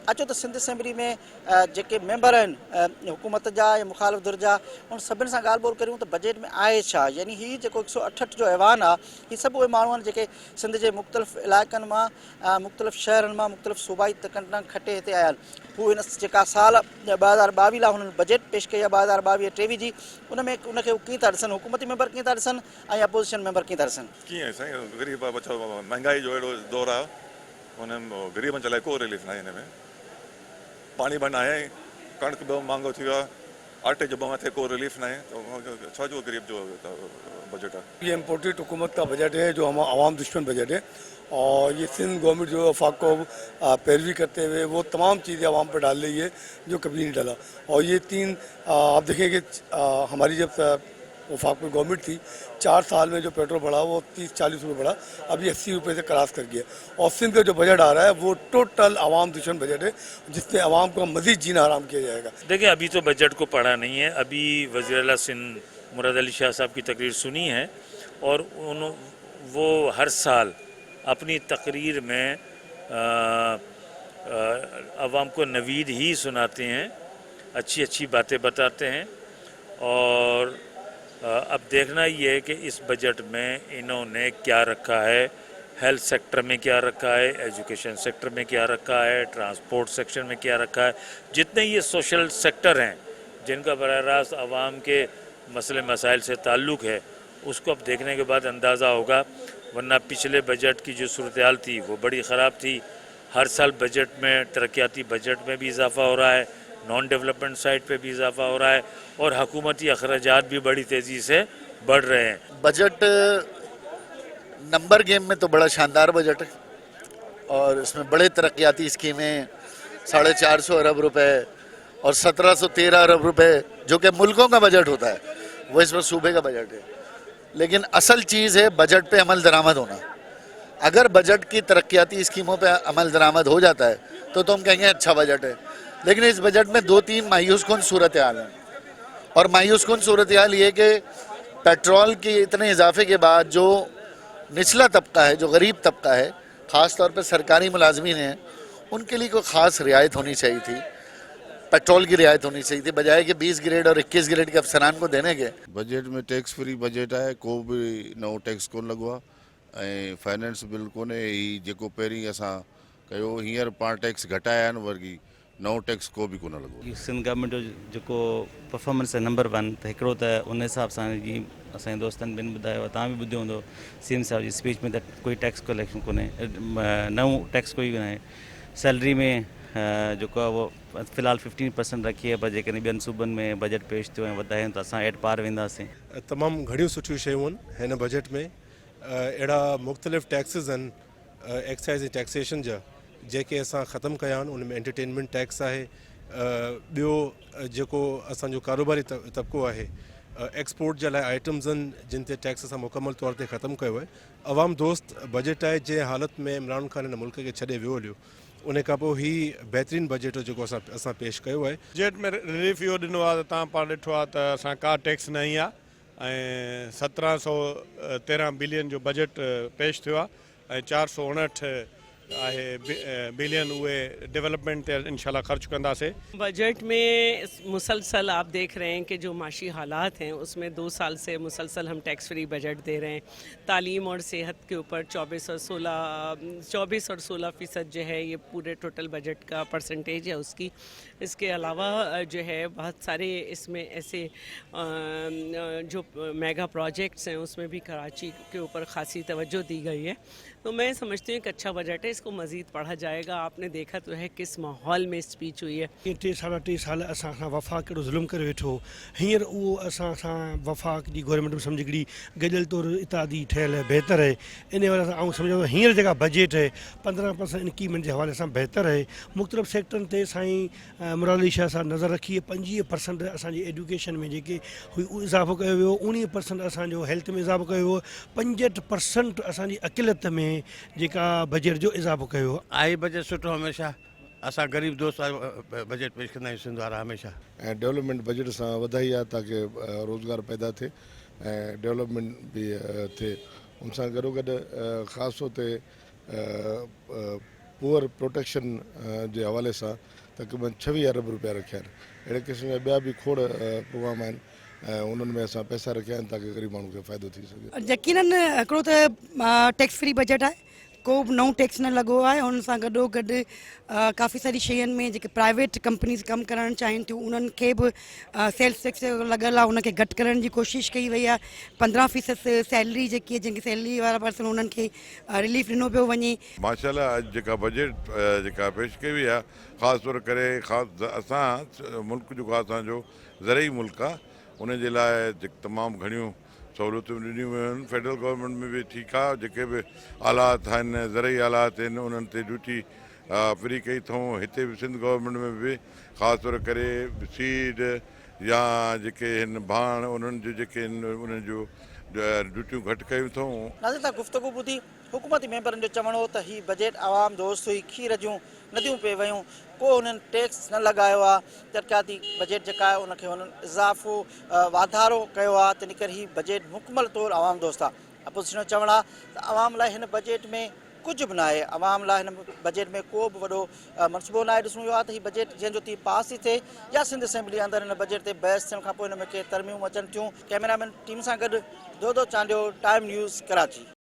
अचो तो सिंध असेंबली में जेके मेंबर आहिनि हुकूमत जा या मुखालिफ़ धुर जा उन सभिनि सां ॻाल्हि ॿोल करियूं त बजट में आहे छा। यानी हीअ जेको 168 जो ऐवान आहे हीअ सभु उहे माण्हू आहिनि जेके सिंध जे मुख़्तलिफ़ इलाइक़नि मां मुख़्तलिफ़ शहरनि मां मुख़्तलिफ़ सूबाई तकनि खटे हिते आया आहिनि। हू हिन जेका साल 2022 लाइ हुननि बजट पेश कई आहे 2022-23 जी उन में उनखे हू कीअं था ॾिसनि, हुकूमती मेंबर कीअं था ॾिसनि ऐं अपोज़िशन मेंबर कीअं था ॾिसनि। कीअं साईं ग़रीब बचो महांगाई जो अहिड़ो दौरु आहे हुन ग़रीबनि जे लाइ को रिलीफ न आहे हिन में। पाणी बंदि आहे, कणिक बि महांगो थी वियो आहे, आटे जो मथे को रिलीफ न है, तो छा जो गरीब जो बजट है। ये इम्पोर्टेड हुकूमत का बजट है जो हम आवाम दुश्मन बजट है और ये सिंध गवर्नमेंट जो वफाक को पैरवी करते हुए वो तमाम चीज़ें आवाम पर डाल रही है जो कभी नहीं डाला। और ये तीन आप देखें कि हमारी जब वफाक में गवर्नमेंट थी 4 साल में जो पेट्रोल बढ़ा वो 30-40 रुपये बढ़ा, अभी 80 रुपये से क्रॉस कर गया। और सिंध का जो बजट आ रहा है वो टोटल आवाम दुश्मन बजट है जिसमें आवाम को मज़ीद जीना हराम किया जाएगा। देखिए अभी तो बजट को पढ़ा नहीं है, अभी वज़ीर आला सिंध मुराद अली शाह साहब की तकरीर सुनी है और वो हर साल अपनी तकरीर में आवाम को नवीद ही सुनाते हैं, अच्छी अच्छी बातें बताते हैं। और अब देखना ये है कि इस बजट में इन्होंने क्या रखा है, हेल्थ सेक्टर में क्या रखा है, एजुकेशन सेक्टर में क्या रखा है, ट्रांसपोर्ट सेक्शन में क्या रखा है। जितने ये सोशल सेक्टर हैं जिनका बराह रास्त आवाम के मसले मसाइल से ताल्लुक़ है उसको अब देखने के बाद अंदाज़ा होगा। वरना पिछले बजट की जो सूरत हाल थी वो बड़ी ख़राब थी। हर साल बजट में तरक्याती बजट में भी इजाफ़ा हो रहा है, नॉन डेवलपमेंट साइड पे भी इजाफ़ा हो रहा है और हुकूमती अखराजात भी बड़ी तेज़ी से बढ़ रहे हैं। बजट नंबर गेम में तो बड़ा शानदार बजट है और इसमें बड़े तरक्याती स्कीमें 450 अरब रुपए और 1713 अरब रुपए जो कि मुल्कों का बजट होता है वो इसमें सूबे का बजट है। लेकिन असल चीज़ है बजट पे अमल दरामद होना। अगर बजट की तरक्याती स्कीमों पे अमल दरामद हो जाता है तो हम कहेंगे अच्छा बजट है। लेकिन इस बजट में 2-3 मायूस कुन सूरत हाल हैं और मायूस कुन सूरत हाल ये कि पेट्रोल के इतने इजाफे के बाद जो निचला तबका है, जो गरीब तबका है, ख़ास तौर पर सरकारी मुलाजमीन हैं, उनके लिए कोई ख़ास रियायत होनी चाहिए थी। पेट्रोल की रियायत होनी चाहिए थी बजाय कि 20 ग्रेड और 21 ग्रेड के अफसरान को देने के। बजट में टैक्स फ्री बजट है, को भी नओ टैक्स कोन लगो आहे, फाइनेंस बिल कोन्हे। ही जेको पहिरीं असां कयो हींअर पाण टैक्स घटाया आहिनि, वर्गी नओ टैक्स को भी कोन लॻो। सिंध गवर्नमेंट जो जेको परफॉर्मेंस आहे नंबर 1 त हिकिड़ो त उन हिसाब सां जी असांजे दोस्तनि ॿिनि ॿुधायो, तव्हां बि ॿुधियो हूंदो सीएम साहब जी स्पीच में त कोई टैक्स कलेक्शन कोन्हे, नओं टैक्स कोई न आहे। सैलरी में जेको आहे वो फ़िलहाल 15% रखी आहे, पर जेकॾहिं ॿियनि सूबनि में बजट पेश थियो ऐं वधायूं त असां एट पार वेंदासीं। तमामु घणियूं सुठियूं शयूं आहिनि हिन बजट में। अहिड़ा मुख़्तलिफ़ टैक्सिस आहिनि एक्साइज़ टैक्सेशन जा जेके असां ख़तमु कया आहिनि। उन में एंटरटेनमेंट टैक्स आहे, ॿियो जेको असांजो कारोबारी तबिको आहे, एक्सपोर्ट जे लाइ आइटम्स आहिनि जिन ते टैक्स असां मुकमल तौर ते ख़तमु कयो आहे। अवाम दोस्त बजट आहे जंहिं हालत में इमरान ख़ान हिन मुल्क खे छॾे वियो हलियो, उन खां पोइ ही बहितरीनु बजट जेको असां पेश कयो आहे। बजट में रिलीफ इहो ॾिनो आहे त तव्हां पाण ॾिठो आहे त असां का टैक्स न आई आहे ऐं 1713 बिलियन जो बजट पेश थियो आहे ऐं 459 आहे बिलियन उहे डेवलपमेंट ते इंशाल्लाह ख़र्च कंदासीं। बजट में मुसलसल आप देख रहे हैं कि जो माशी हालात हैं उसमें 2 साल से मुसलसल हम टैक्स फ्री बजट दे रहे हैं। तालीम और सेहत के ऊपर 24 और 16% जो है ये पूरे टोटल बजट का परसेंटेज है उसकी। इसके अलावा जो है बहुत सारे इसमें ऐसे जो मेगा प्रोजेक्ट्स हैं उसमें भी कराची के ऊपर ख़ासी तवज्जो दी गई है। तो मैं समझती हूँ एक अच्छा बजट है, इसको मज़ीद पढ़ा जाएगा। आपने देखा तो है किस माहौल में स्पीच हुई है। 3 साल असां वफ़ाक कहिड़ो ज़ुल्म करे वेठो, हींअर उहो असां वफ़ाक जी गवर्नमेंट सम्झ हिकिड़ी गॾियल तौर इतादी ठहियल है, बेहतर है। इन वजह सां सम्झो हींअर जेका बजट है 15% इंक्रीमेंट जे हवाले सां बेहतर है। मुख़्तलिफ़ सेक्टरनि ते साईं मुराद अली शाह साहब नज़र रखी 25% असांजी एजुकेशन में जेके इज़ाफ़ो कयो वियो, 19% असांजो हेल्थ में इज़ाफ़ो कयो वियो, 65% असांजी अकिलत में जेका बजट जो इज़ाफ़ो कयो आहे। बजट सुठो हमेशह असां ग़रीब दोस्त बजट पेश कंदा आहियूं सिंध वारा हमेशह। ऐं डेवलपमेंट बजट सां वधाई आहे ताकी रोज़गार पैदा थिए ऐं डेवलपमेंट भी थिए। उन सां गॾोगॾु ख़ासि तौर ते पुअर प्रोटेक्शन जे हवाले सां तक़रीबन 26 अरब रुपया रखिया आहिनि। अहिड़े क़िस्म जा ॿिया बि खोड़ प्रोग्राम आहिनि ऐं उन्हनि में असां पैसा रखिया आहिनि ताकी ग़रीब माण्हू खे फ़ाइदो थी सघे। यकीनन हिकिड़ो त टैक्स फ्री बजट आहे, को बि नओं टैक्स न लॻो आहे। हुन सां गॾो गॾु काफ़ी सारी शयुनि में जेके प्राइवेट कंपनीज़ कमु करणु चाहिनि थियूं उन्हनि खे बि सेल्स टैक्स लॻल आहे, उनखे घटि करण जी कोशिशि कई वई आहे। 15% सैलरी जेकी आहे, जंहिंखे सैलरी वारा पर्सन उन्हनि खे रिलीफ ॾिनो पियो वञे। माशाल्लाह अॼु जेका बजट जेका पेश कई वई आहे, ख़ासि तौर करे असां मुल्क जो असांजो ज़रई मुल्क आहे, उन जे लाइ तमामु घणियूं सहूलियतूं ॾिनियूं वियूं आहिनि। फेडरल गवर्नमेंट में बि ठीकु आहे, जेके बि आलात आहिनि ज़रई आलात आहिनि उन्हनि ते ड्यूटी फ्री कई अथऊं। हिते बि सिंध गवर्नमेंट में बि ख़ासि तौर करे सीड या जेके आहिनि भाण उन्हनि जो जेके आहिनि उन्हनि जो ड्यूटियूं घटि कयूं अथऊं। नाज़रीन, तव्हां गुफ़्तगू ॿुधी। हुकूमती मेंबरनि जो चवणो हो त हीअ बजट आवाम दोस्त हुई, खीर जूं नदियूं पे वियूं, को हुननि टैक्स न लॻायो आहे। तरक़ियाती बजट जेका आहे उनखे हुननि इज़ाफ़ो वाधारो कयो आहे, तंहिं करे हीअ बजट मुकमल तौरु आवाम दोस्त आहे। अपोज़िशन जो चवणु आहे त आवाम लाइ हिन बजट में कुझु बि न आहे, आवाम लाइ हिन बजट में को बि वॾो मनसूबो न आहे। ॾिसणो इहो आहे त हीअ बजट जंहिंजो थी पास थी थिए या सिंध असेंबली अंदरि हिन बजट ते बहस थियण खां पोइ हिन में के तरमीमूं अचनि थियूं। कैमरामैन टीम सां गॾु दो चांडियो, टाइम न्यूज़, कराची।